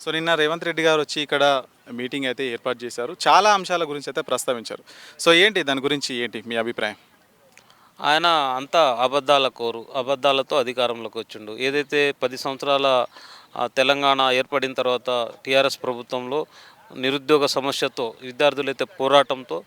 So నిన్న రేవంత్ రెడ్డి గారు వచ్చి ఇక్కడ మీటింగ్ అయితే ఏర్పాటు చేశారు. చాలా అంశాల గురించి అయితే ప్రస్తావించారు. సో ఏంటి దాని గురించి ఏంటి మీ అభిప్రాయం? ఆయన అంతా అబద్ధాల కోరు. అబద్ధాలతో అధికారంలోకి వచ్చిండు. ఏదైతే 10 సంవత్సరాల తెలంగాణ ఏర్పడిన తర్వాత టీఆర్ఎస్ ప్రభుత్వంలో నిరుద్యోగ సమస్యతో విద్యార్థులైతే పోరాటంతో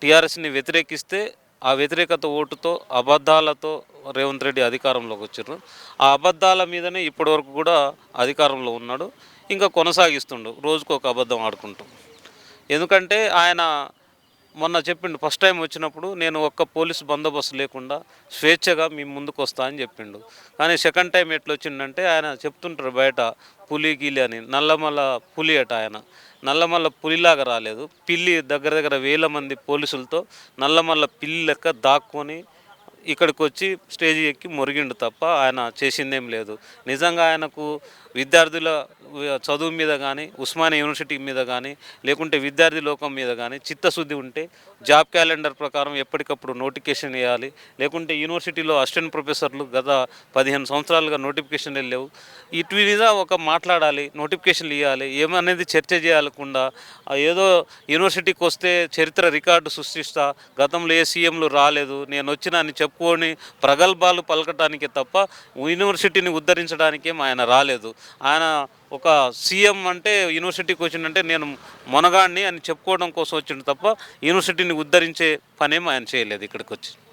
టీఆర్ఎస్‌ని వ్యతిరేకిస్తే, ఆ వ్యతిరేకత ఓటుతో, అబద్ధాలతో రేవంత్ రెడ్డి అధికారంలోకి వచ్చిర్రు. ఆ అబద్ధాల మీదనే ఇప్పటివరకు కూడా అధికారంలో ఉన్నాడు. ఇంకా కొనసాగిస్తుండు. రోజుకొక అబద్ధం ఆడుకుంటూ. ఎందుకంటే ఆయన మొన్న చెప్పిండు ఫస్ట్ టైం వచ్చినప్పుడు నేను ఒక్క పోలీసు బందోబస్తు లేకుండా స్వేచ్ఛగా మీ ముందుకు వస్తా అని చెప్పిండు. కానీ సెకండ్ టైం ఎట్లొచ్చిండంటే ఆయన చెప్తుంటారు బయట పులి గిలి అని. నల్లమల్ల పులి అట ఆయన. నల్లమల్ల పులిలాగా రాలేదు. పిల్లి దగ్గర దగ్గర వేల మంది పోలీసులతో నల్లమల్ల పిల్లి లెక్క దాక్కొని ఇక్కడికొచ్చి స్టేజ్ ఎక్కి మొరిగిండు తప్ప ఆయన చేసిందేం లేదు. నిజంగా ఆయనకు విద్యార్థుల చదువు మీద కానీ, ఉస్మానియా యూనివర్సిటీ మీద కానీ, లేకుంటే విద్యార్థి లోకం మీద కానీ చిత్తశుద్ధి ఉంటే జాబ్ క్యాలెండర్ ప్రకారం ఎప్పటికప్పుడు నోటిఫికేషన్ ఇవ్వాలి. లేకుంటే యూనివర్సిటీలో అసిస్టెంట్ ప్రొఫెసర్లు గత 15 సంవత్సరాలుగా నోటిఫికేషన్లు లేవు. ఇటు మీద ఒక మాట్లాడాలి, నోటిఫికేషన్లు ఇవ్వాలి. ఏమనేది చర్చ చేయకుండా ఏదో యూనివర్సిటీకి వస్తే చరిత్ర రికార్డు సృష్టిస్తా, గతంలో ఏ సీఎంలు రాలేదు, నేను వచ్చినా అని చెప్పుకొని ప్రగల్భాలు పలకటానికే తప్ప యూనివర్సిటీని ఉద్ధరించడానికేం ఆయన రాలేదు. ఆయన ఒక సీఎం అంటే యూనివర్సిటీకి వచ్చిందంటే నేను మొనగాడిని అని చెప్పుకోవడం కోసం వచ్చిండు తప్ప యూనివర్సిటీని ఉద్ధరించే పనేం ఆయన చేయలేదు ఇక్కడికి వచ్చి.